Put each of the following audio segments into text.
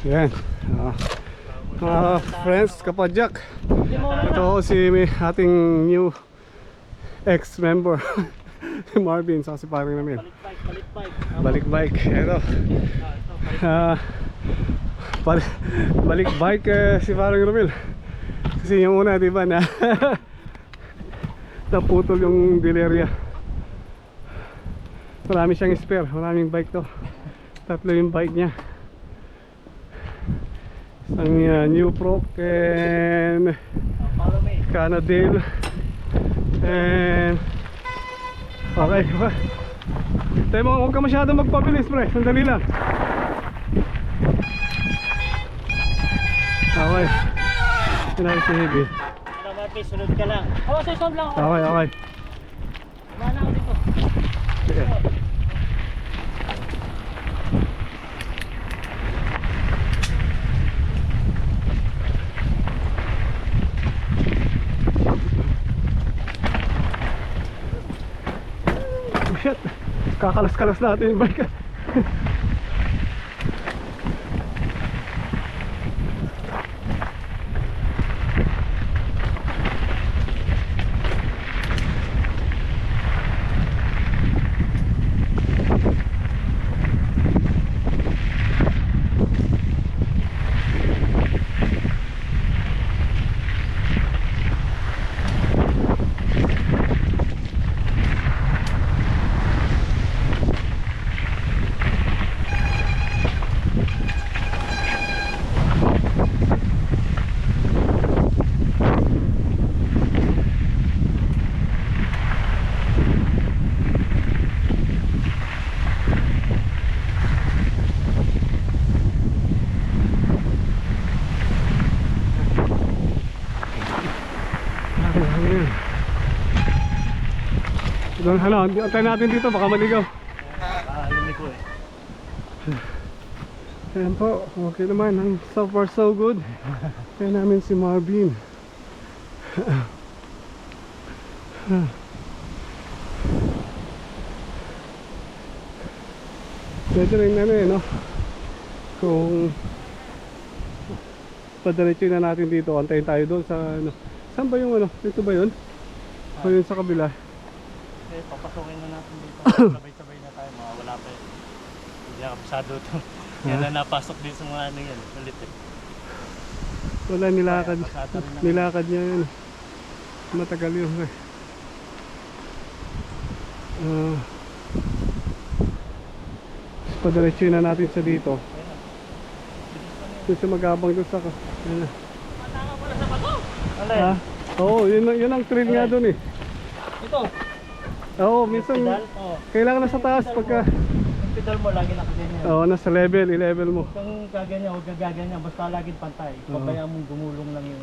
Yan. Mga friends, kapadyak. Ito si ating new ex-member si Marvin, saka si paring namin. Balik bike. Ito. Balik bike si paring Romil. Kasi yung una, di ba, na naputol yung dilerya. Marami siyang spare, maraming bike to. Tatlo yung bike niya. Isang New Proc and Canadale. And okay, tayo mo, huwag ka masyado magpabilis, pre. Sandali lang. Okay. Sinabi si Hebe. Ano Marvin, sunod ka lang. Sa isang lang. Okay, okay. Wala na ako dito. Sige. Shit, kakalas-kalas natin yung bike. Doon, ano, antay natin dito, baka maligaw. Lumiko eh. Ayan po, okay naman. So far so good. Kaya namin si Marvin. Pwede rin ano eh, no? Kung padiretso na natin dito, antayin tayo doon sa ano. Saan ba yung ano? Dito ba yun? O yun sa kabila? Eh, papasukin na natin dito. Sabay-sabay na tayo, wala pa eh. Hindi na kapasado ito. Yan na napasok din sa mga ano yan. Ulit eh. Wala, nilakad. Pasado rin na. Nilakad niya yun. Matagal yun eh. Padiretso na natin sa dito. Kasi mag-abang doon sa... Ayan na. Matanga pala sa bato! Ano Ha? Oo, yun ang trail nga doon eh. Ito! Oo, minsan Pedal? Oo. kailangan na sa taas pagka... Yung pedal mo, lagi nakaganyan. Oo, nasa level, i-level mo. Huwag kang gaganyan, huwag kang gaganyan. Basta laging pantay. Pabayaan mong gumulong lang yun.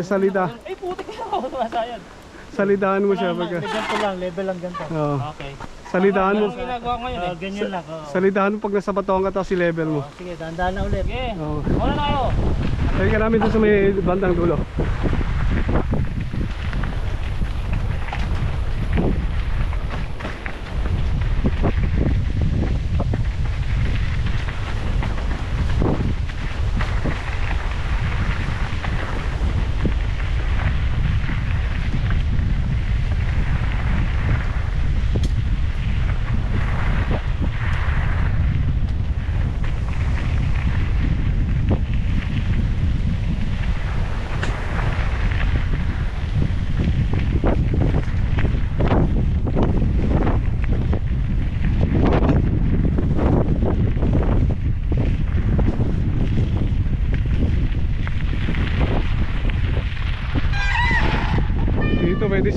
Salida. Ay, putik na ako. Tumasayad. Salidahan mo siya pagka... Ganito lang, level lang ganito. Oo. Okay. Salidahan mo. Anong ginagawa ko ngayon eh? Ganyan lang. Salidahan mo pag nasa batonga ka tapos i-level mo. Sige, dahan-dahan na ulit. Okay. Oo. Wala na kayo. Kaya ka namin doon sa may bandang dulo.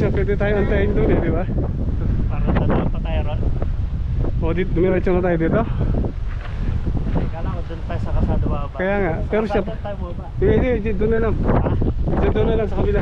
Pwede tayo antayin doon eh, di ba? Para dadaan pa tayo ron. O, dumiretso na tayo dito? Kala ko doon tayo sa kasado baba. Kaya nga, pero siya... Saan tayo baba? Hindi, doon na lang. Ha? Doon na lang sa kabila.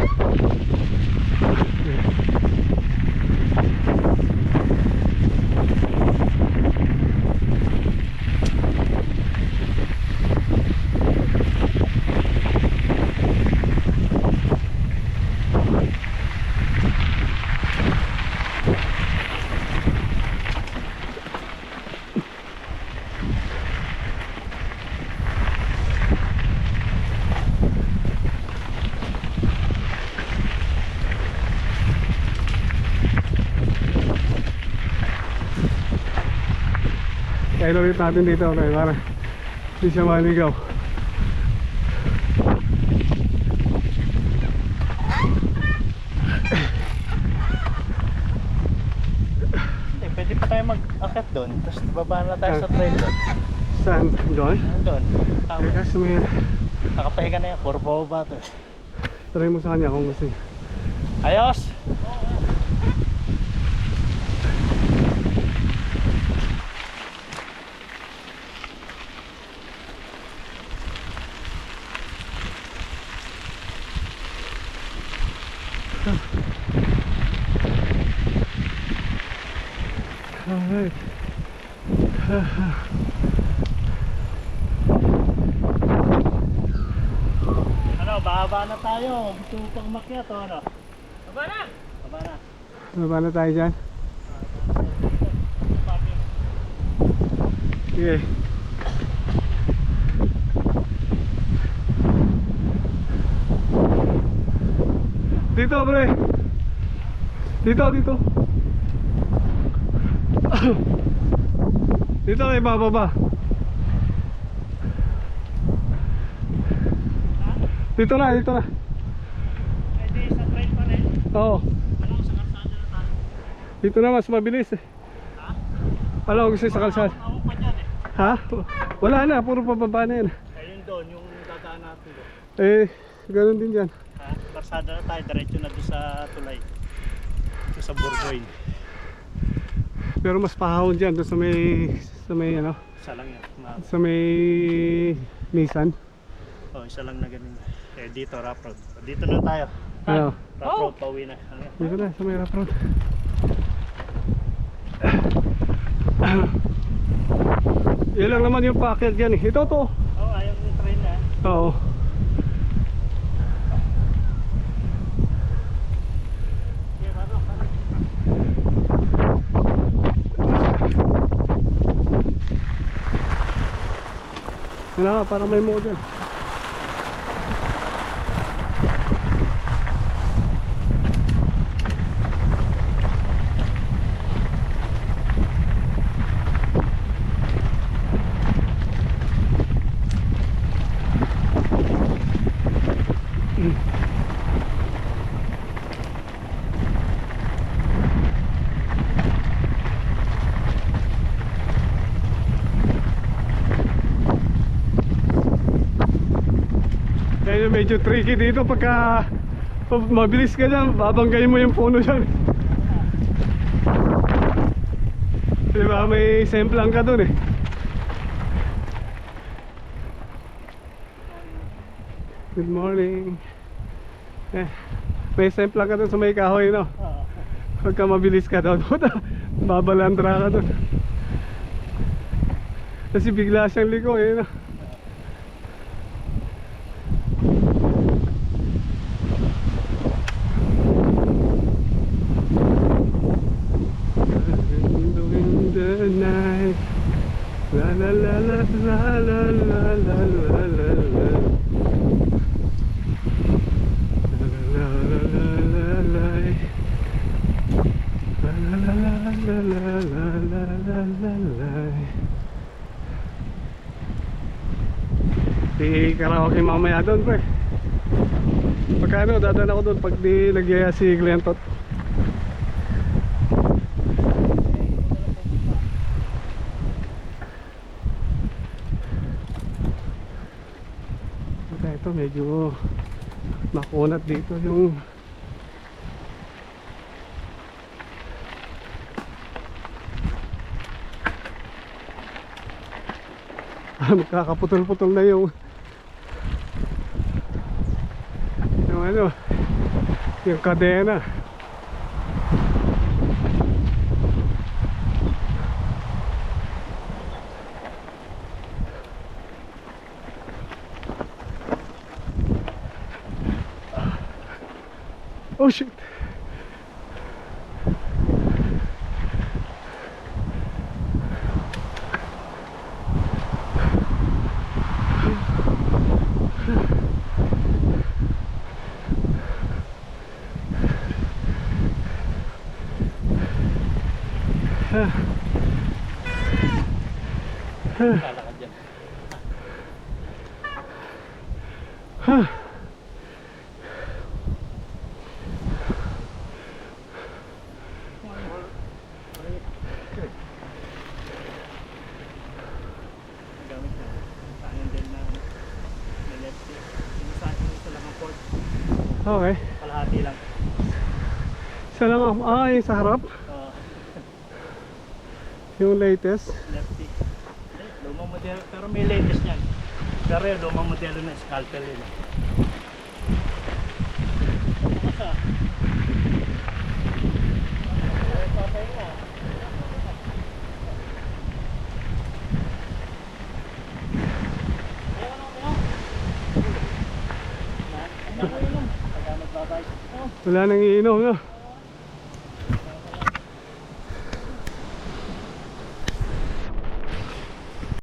Tayo ulit natin dito, okay, para hindi siya maligaw. Hindi, pwede pa tayo mag-akit doon. Tapos baba na tayo sa trail doon. Saan? Doon? Doon. Tama. Teka, sumaya. Nakapahiga na yan. Puro baba to. Try mo sa kanya kung gusto niya. Ayos! Alright. Ano, bababa na tayo. Gusto mo pang makyat o ano? Baba na! Baba na. Baba na tayo dyan. Sige. Dito pre. Dito, dito. Dito may bababa. Dito na, dito na. Pwede sa trail pa rin. Oo. Ano, sa kalsada na tayo. Dito na mas mabilis eh. Ha? Alam ko gusto sa kalsada. Ako pa dyan eh. Ha? Wala na, puro pababa na yan. Ayun doon, yung dadaan natin doon. Eh, ganun din dyan. Ha? Kalsada na tayo, diretso na doon sa tulay. Doon sa Burgoyne. Pero mas pahawon dyan, doon sa may ano, Isa lang yan. sa may Nissan. Oh, isa lang na ganun. Eh, dito, rough road. Dito na tayo. Ano? Rough road, pauwi na. Ano yan? Dito na, sa may rough road. Yan lang naman yung paakyat dyan eh. Ito to. Oh, ayaw yung train na. Oo. Okay, ano? Yan na nga, parang may mo dyan. Kaya medyo tricky dito pagka mabilis ka dyan, babanggayin mo yung puno dyan. Diba may semplang ka dun eh. Good morning. May semplang ka dun sa may kahoy no. Oo. Pagka mabilis ka doon, babalandra ka dun. Kasi bigla siyang liko eh no. In the night, la la la la la la la la la la la. La la la la la. La la la la la la la la la. Di karaoke mamaya doon pre. Pagkano dadaan ako doon pag di nagyaya si Glentot. Ito medyo makunat dito yung magkakaputol-putol na yung ano yung kadena. Oh shit. Huh. Gamit na. Saan din na left stick. Yung sa akin isa lang ang port. Okay. Kalahati lang. Isa lang ang, yung sa harap. Yung latest. Left stick. Lumang modelo. Pero may latest yan. Pero yung lumang modelo na scalpel yun. Masa. Patay na. Wala nang iinom, no?